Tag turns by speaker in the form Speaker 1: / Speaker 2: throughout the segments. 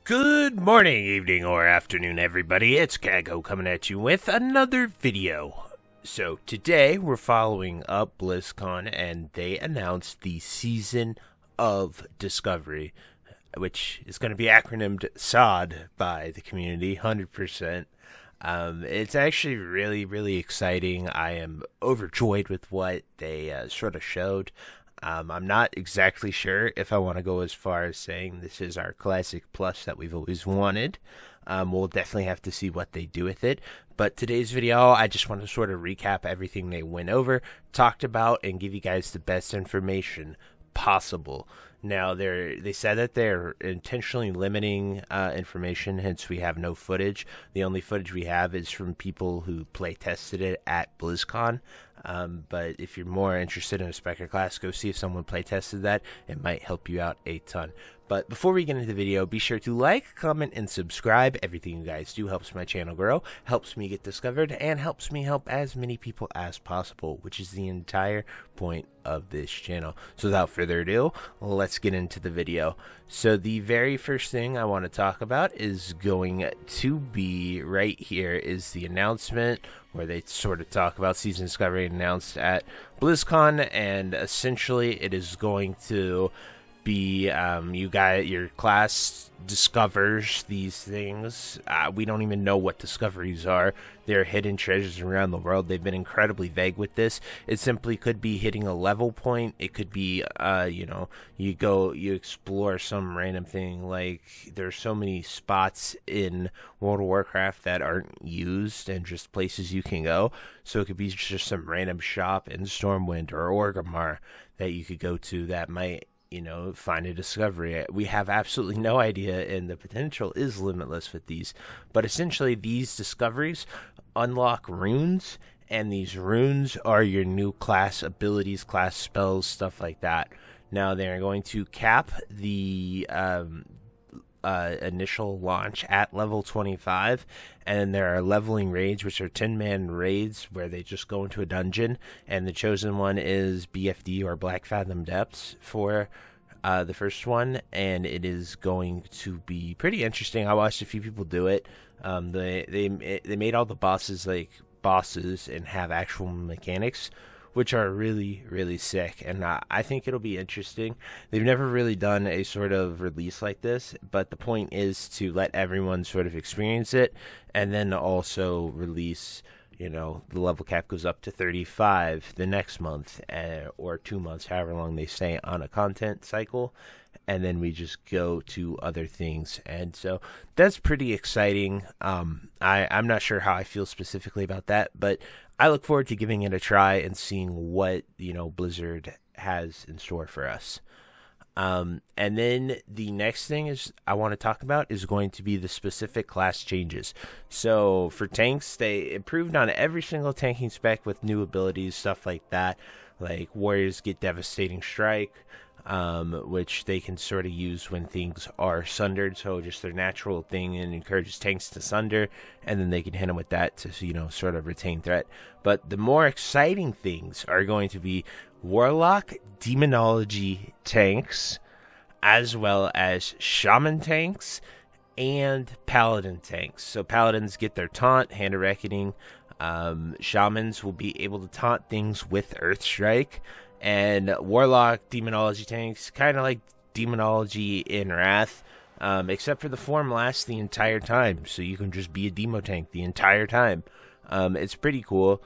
Speaker 1: Good morning, evening, or afternoon, everybody. It's Kaghoe coming at you with another video. So today we're following up BlizzCon, and they announced the Season of Discovery, which is going to be acronymed SoD by the community, 100%. It's actually really exciting. I am overjoyed with what they sort of showed. I'm not exactly sure if I want to go as far as saying this is our classic plus that we've always wanted. We'll definitely have to see what they do with it. But today's video, I just want to sort of recap everything they went over, talked about, and give you guys the best information possible. Now, they said that they're intentionally limiting information, hence we have no footage. The only footage we have is from people who play tested it at BlizzCon. But if you're more interested in a Spectre class, go see if someone play tested that. It might help you out a ton. But before we get into the video, be sure to like, comment, and subscribe. Everything you guys do helps my channel grow, helps me get discovered, and helps me help as many people as possible, which is the entire point of this channel. So without further ado, let's get into the video. So the very first thing I want to talk about is going to be right here is the announcement where they sort of talk about Season Discovery announced at BlizzCon, and essentially it is going to be your class discovers these things. We don't even know what discoveries are. They're hidden treasures around the world. They've been incredibly vague with this. It simply could be hitting a level point. It could be you explore some random thing. Like there's so many spots in World of Warcraft that aren't used and just places you can go. So it could be just some random shop in Stormwind or Orgrimmar that you could go to that might find a discovery. We have absolutely no idea, and the potential is limitless with these. But essentially, these discoveries unlock runes, and these runes are your new class abilities, class spells, stuff like that. Now, they're going to cap the initial launch at level 25, and there are leveling raids, which are 10-man raids where they just go into a dungeon, and the chosen one is BFD or Black Fathom Depths for the first one, and it is going to be pretty interesting. I watched a few people do it. They made all the bosses like bosses and have actual mechanics, which are really sick, and I think it'll be interesting. They've never really done a sort of release like this, but the point is to let everyone sort of experience it, and then also release, the level cap goes up to 35 the next month, or 2 months, however long they stay on a content cycle, and then we just go to other things. And so that's pretty exciting. I'm not sure how I feel specifically about that, but I look forward to giving it a try and seeing what Blizzard has in store for us. And then the next thing I want to talk about is going to be the specific class changes. So for tanks, they improved on every single tanking spec with new abilities, stuff like that. Like warriors get devastating strike, which they can sort of use when things are sundered. So just their natural thing, and encourages tanks to sunder, and then they can hit them with that to sort of retain threat. But the more exciting things are going to be Warlock Demonology tanks, as well as Shaman tanks and Paladin tanks. So Paladins get their taunt, Hand of Reckoning. Shamans will be able to taunt things with Earth Strike. And Warlock Demonology tanks, kind of like Demonology in Wrath, except for the form lasts the entire time. So you can just be a Demo tank the entire time. It's pretty cool.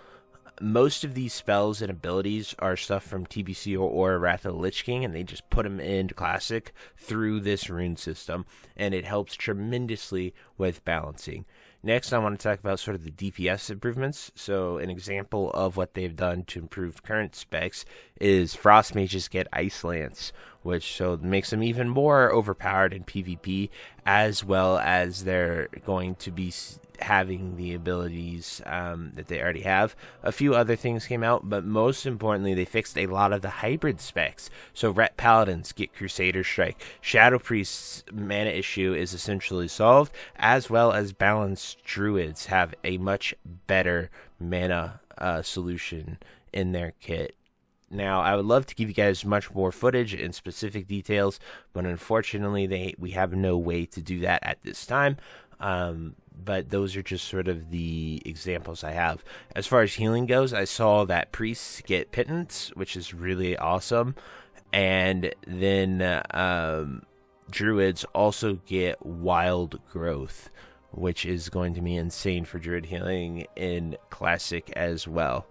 Speaker 1: Most of these spells and abilities are stuff from TBC or Wrath of the Lich King, and they just put them into Classic through this rune system, and it helps tremendously with balancing. Next, I want to talk about sort of the DPS improvements. So an example of what they've done to improve current specs is Frost Mages get Ice Lance, which makes them even more overpowered in PvP, as well as they're going to be having the abilities that they already have. A few other things came out, but most importantly, they fixed a lot of the hybrid specs. So Ret Paladins get Crusader Strike. Shadow Priest's mana issue is essentially solved, as well as Balanced Druids have a much better mana solution in their kit. Now, I would love to give you guys much more footage and specific details, but unfortunately, we have no way to do that at this time. But those are just sort of the examples I have. As far as healing goes, I saw that priests get pittance, which is really awesome. And then druids also get wild growth, which is going to be insane for druid healing in Classic as well.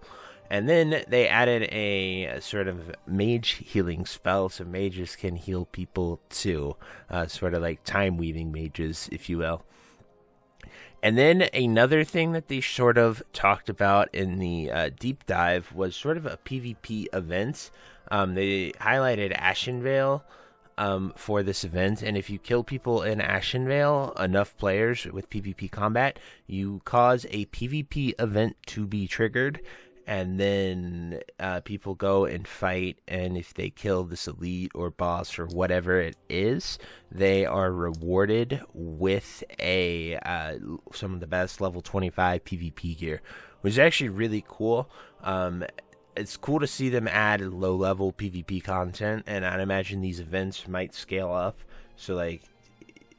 Speaker 1: And then they added a sort of mage healing spell, so mages can heal people too, sort of like time weaving mages, if you will. And then another thing that they sort of talked about in the deep dive was sort of a PvP event. They highlighted Ashenvale for this event, and if you kill people in Ashenvale, enough players with PvP combat, you cause a PvP event to be triggered. And then people go and fight, and if they kill this elite or boss or whatever it is, they are rewarded with some of the best level 25 PvP gear, which is actually really cool. It's cool to see them add low-level PvP content, and I'd imagine these events might scale up, so like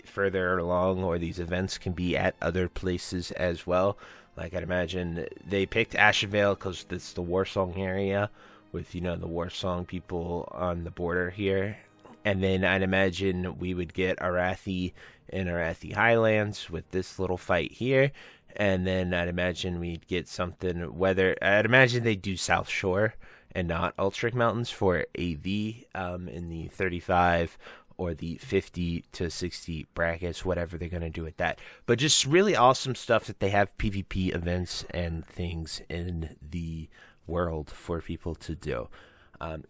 Speaker 1: further along, or these events can be at other places as well. Like, I'd imagine they picked Ashenvale because it's the Warsong area with, the Warsong people on the border here. And then I'd imagine we would get Arathi in Arathi Highlands with this little fight here. And then I'd imagine we'd get something, I'd imagine they'd do South Shore and not Ultric Mountains for AV in the 35 or the 50 to 60 brackets, whatever they're going to do with that. But just really awesome stuff that they have PvP events and things in the world for people to do.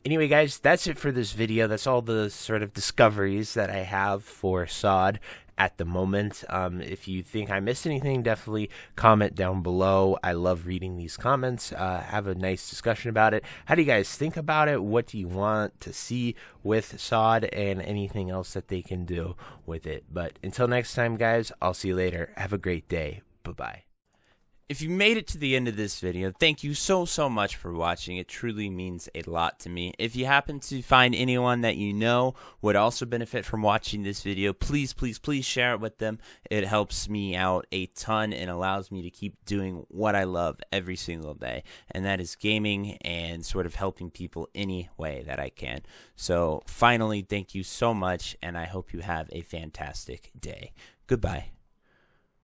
Speaker 1: Anyway, guys, that's it for this video. That's all the sort of discoveries that I have for SoD at the moment. If you think I missed anything, definitely comment down below. I love reading these comments. Have a nice discussion about it. How do you guys think about it? What do you want to see with SoD and anything else that they can do with it? But until next time, guys, I'll see you later. Have a great day. Bye-bye.
Speaker 2: If you made it to the end of this video, thank you so much for watching. It truly means a lot to me. If you happen to find anyone that you know would also benefit from watching this video, please share it with them. It helps me out a ton and allows me to keep doing what I love every single day, and that is gaming and sort of helping people any way that I can. So finally, thank you so much, and I hope you have a fantastic day. Goodbye.